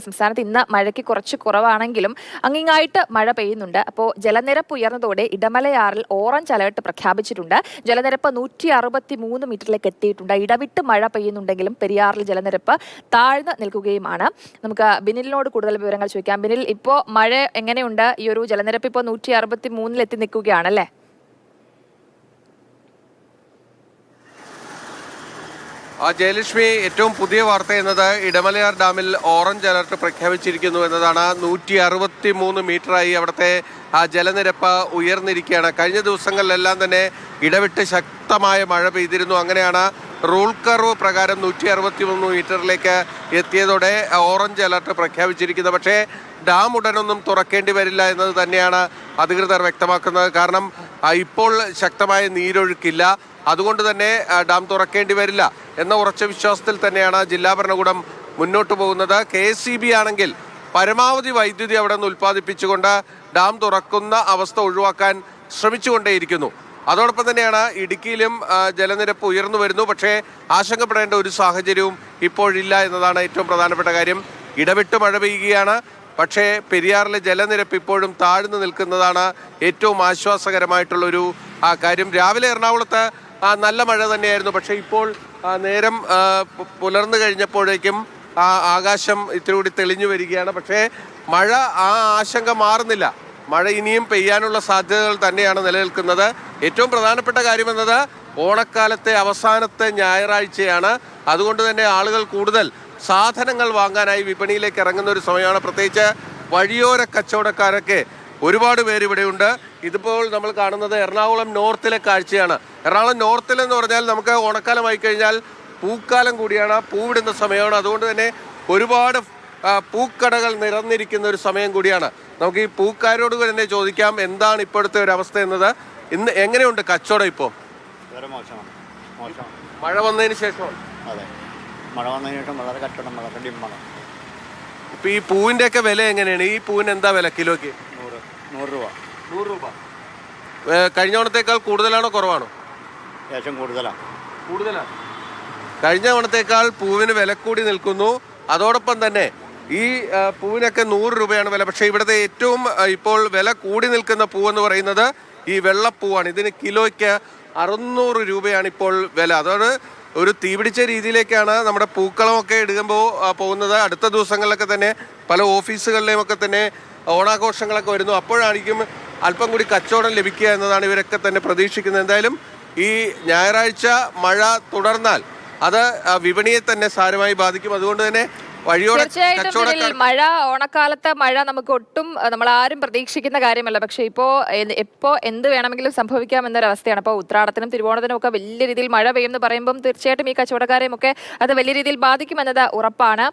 സംസ്ഥാനത്ത് ഇന്ന് മഴയ്ക്ക് കുറച്ച് കുറവാണെങ്കിലും അങ്ങിങ്ങായിട്ട് മഴ പെയ്യുന്നുണ്ട്. അപ്പോൾ ജലനിരപ്പ് ഉയർന്നതോടെ ഇടമലയാറിൽ ഓറഞ്ച് അലേർട്ട് പ്രഖ്യാപിച്ചിട്ടുണ്ട്. ജലനിരപ്പ് 163 മീറ്ററിലേക്ക് എത്തിയിട്ടുണ്ട്. ഇടവിട്ട് മഴ പെയ്യുന്നുണ്ടെങ്കിലും പെരിയാറിൽ ജലനിരപ്പ് താഴ്ന്നു നിൽക്കുകയുമാണ്. നമുക്ക് ബിനിലിനോട് കൂടുതൽ വിവരങ്ങൾ ചോദിക്കാം. ബിനിൽ, ഇപ്പോൾ മഴ എങ്ങനെയുണ്ട്? ഈ ഒരു ജലനിരപ്പ് ഇപ്പോൾ 163 എത്തി നിൽക്കുകയാണല്ലേ? ജയലക്ഷ്മി, ഏറ്റവും പുതിയ വാർത്ത എന്നത് ഇടമലയാർ ഡാമിൽ ഓറഞ്ച് അലർട്ട് പ്രഖ്യാപിച്ചിരിക്കുന്നു എന്നതാണ്. 163 മീറ്ററായി അവിടുത്തെ ജലനിരപ്പ് ഉയർന്നിരിക്കുകയാണ്. കഴിഞ്ഞ ദിവസങ്ങളിലെല്ലാം തന്നെ ഇടവിട്ട് ശക്തമായ മഴ പെയ്തിരുന്നു. അങ്ങനെയാണ് റൂൾ കർവ് പ്രകാരം 163 മീറ്ററിലേക്ക് എത്തിയതോടെ ഓറഞ്ച് അലർട്ട് പ്രഖ്യാപിച്ചിരിക്കുന്നത്. പക്ഷേ ഡാം ഉടനൊന്നും തുറക്കേണ്ടി വരില്ല എന്നത് തന്നെയാണ് അധികൃതർ വ്യക്തമാക്കുന്നത്. കാരണം ഇപ്പോൾ ശക്തമായ നീരൊഴുക്കില്ല, അതുകൊണ്ട് തന്നെ ഡാം തുറക്കേണ്ടി വരില്ല എന്ന ഉറച്ച വിശ്വാസത്തിൽ തന്നെയാണ് ജില്ലാ ഭരണകൂടം മുന്നോട്ട് പോകുന്നത്. KSEB ആണെങ്കിൽ പരമാവധി വൈദ്യുതി അവിടെ നിന്ന് ഉൽപ്പാദിപ്പിച്ചുകൊണ്ട് ഡാം തുറക്കുന്ന അവസ്ഥ ഒഴിവാക്കാൻ ശ്രമിച്ചുകൊണ്ടേയിരിക്കുന്നു. അതോടൊപ്പം തന്നെയാണ് ഇടുക്കിയിലും ജലനിരപ്പ് ഉയർന്നു വരുന്നു. പക്ഷേ ആശങ്കപ്പെടേണ്ട ഒരു സാഹചര്യവും ഇപ്പോഴില്ല എന്നതാണ് ഏറ്റവും പ്രധാനപ്പെട്ട കാര്യം. ഇടവിട്ട് മഴ പെയ്യുകയാണ്, പക്ഷേ പെരിയാറിലെ ജലനിരപ്പ് ഇപ്പോഴും താഴ്ന്നു നിൽക്കുന്നതാണ് ഏറ്റവും ആശ്വാസകരമായിട്ടുള്ളൊരു കാര്യം. രാവിലെ എറണാകുളത്ത് നല്ല മഴ തന്നെയായിരുന്നു. പക്ഷേ ഇപ്പോൾ നേരം പുലർന്നു കഴിഞ്ഞപ്പോഴേക്കും ആകാശം ഇത്തിരി കൂടി തെളിഞ്ഞു വരികയാണ്. പക്ഷേ മഴ ആശങ്ക മാറുന്നില്ല. മഴ ഇനിയും പെയ്യാനുള്ള സാധ്യതകൾ തന്നെയാണ് നിലനിൽക്കുന്നത്. ഏറ്റവും പ്രധാനപ്പെട്ട കാര്യമെന്നത് ഓണക്കാലത്തെ അവസാനത്തെ ഞായറാഴ്ചയാണ്. അതുകൊണ്ട് തന്നെ ആളുകൾ കൂടുതൽ സാധനങ്ങൾ വാങ്ങാനായി വിപണിയിലേക്ക് ഇറങ്ങുന്ന ഒരു സമയമാണ്. പ്രത്യേകിച്ച് വഴിയോര കച്ചവടക്കാരൊക്കെ ഒരുപാട് പേര് ഇവിടെയുണ്ട്. ഇതിപ്പോൾ നമ്മൾ കാണുന്നത് എറണാകുളം നോർത്തിലെ കാഴ്ചയാണ്. എറണാകുളം നോർത്തിലെന്ന് പറഞ്ഞാൽ നമുക്ക് ഓണക്കാലമായി കഴിഞ്ഞാൽ പൂക്കാലം കൂടിയാണ്, പൂവിടുന്ന സമയമാണ്. അതുകൊണ്ട് തന്നെ ഒരുപാട് പൂക്കടകൾ നിറഞ്ഞിരിക്കുന്ന ഒരു സമയം കൂടിയാണ്. നമുക്ക് ഈ പൂക്കാരോട് തന്നെ ചോദിക്കാം എന്താണ് ഇപ്പോഴത്തെ ഒരു അവസ്ഥ എന്നത്. ഇന്ന് എങ്ങനെയുണ്ട് കച്ചവടം? ഇപ്പോൾ മഴ വന്നതിന് ശേഷം വളരെ കച്ചവടം വളരെ ഡിമ്മാണ്. ഇപ്പൊ ഈ പൂവിന്റെ ഒക്കെ വില എങ്ങനെയാണ്? ഈ പൂവിന് എന്താ വില കിലോയ്ക്ക്? 100 രൂപ. 100 രൂപ. കഴിഞ്ഞ ഓണത്തേക്കാൾ കൂടുതലാണോ കുറവാണോ? ഏകദേശം കൂടുതലാണ്. കഴിഞ്ഞ ഓണത്തേക്കാൾ പൂവിന് വില കൂടി നിൽക്കുന്നു. അതോടൊപ്പം തന്നെ ഈ പൂവിനൊക്കെ 100 രൂപയാണ് വില. പക്ഷേ ഇവിടുത്തെ ഏറ്റവും ഇപ്പോൾ വില കൂടി നിൽക്കുന്ന പൂവെന്ന് പറയുന്നത് ഈ വെള്ളപ്പൂവാണ്. ഇതിന് കിലോയ്ക്ക് 600 രൂപയാണ് ഇപ്പോൾ വില. അതാണ് ഒരു തീപിടിച്ച രീതിയിലേക്കാണ് നമ്മുടെ പൂക്കളമൊക്കെ എടുക്കുമ്പോൾ പോകുന്നത്. അടുത്ത ദിവസങ്ങളിലൊക്കെ തന്നെ പല ഓഫീസുകളിലെയും ഒക്കെ തന്നെ ഓണാഘോഷങ്ങളൊക്കെ വരുന്നു. അപ്പോഴായിരിക്കും അല്പം കൂടി കച്ചവടം ലഭിക്കുക എന്നതാണ് ഇവരൊക്കെ തന്നെ പ്രതീക്ഷിക്കുന്നത്. എന്തായാലും ഈ ഞായറാഴ്ച മഴ തുടർന്നാൽ അത് വിപണിയെ തന്നെ സാരമായി ബാധിക്കും. അതുകൊണ്ട് തന്നെ തീർച്ചയായിട്ടും മഴ, ഓണക്കാലത്തെ മഴ നമുക്ക് ഒട്ടും നമ്മൾ ആരും പ്രതീക്ഷിക്കുന്ന കാര്യമല്ല. പക്ഷെ ഇപ്പോ എന്ത് വേണമെങ്കിലും സംഭവിക്കാം എന്നൊരവസ്ഥയാണ്. അപ്പോൾ ഉത്രാടത്തിനും തിരുവോണത്തിനും ഒക്കെ വലിയ രീതിയിൽ മഴ പെയ്യുമെന്ന് പറയുമ്പോൾ തീർച്ചയായിട്ടും ഈ കച്ചവടക്കാരെയും ഒക്കെ അത് വലിയ രീതിയിൽ ബാധിക്കുമെന്നത് ഉറപ്പാണ്.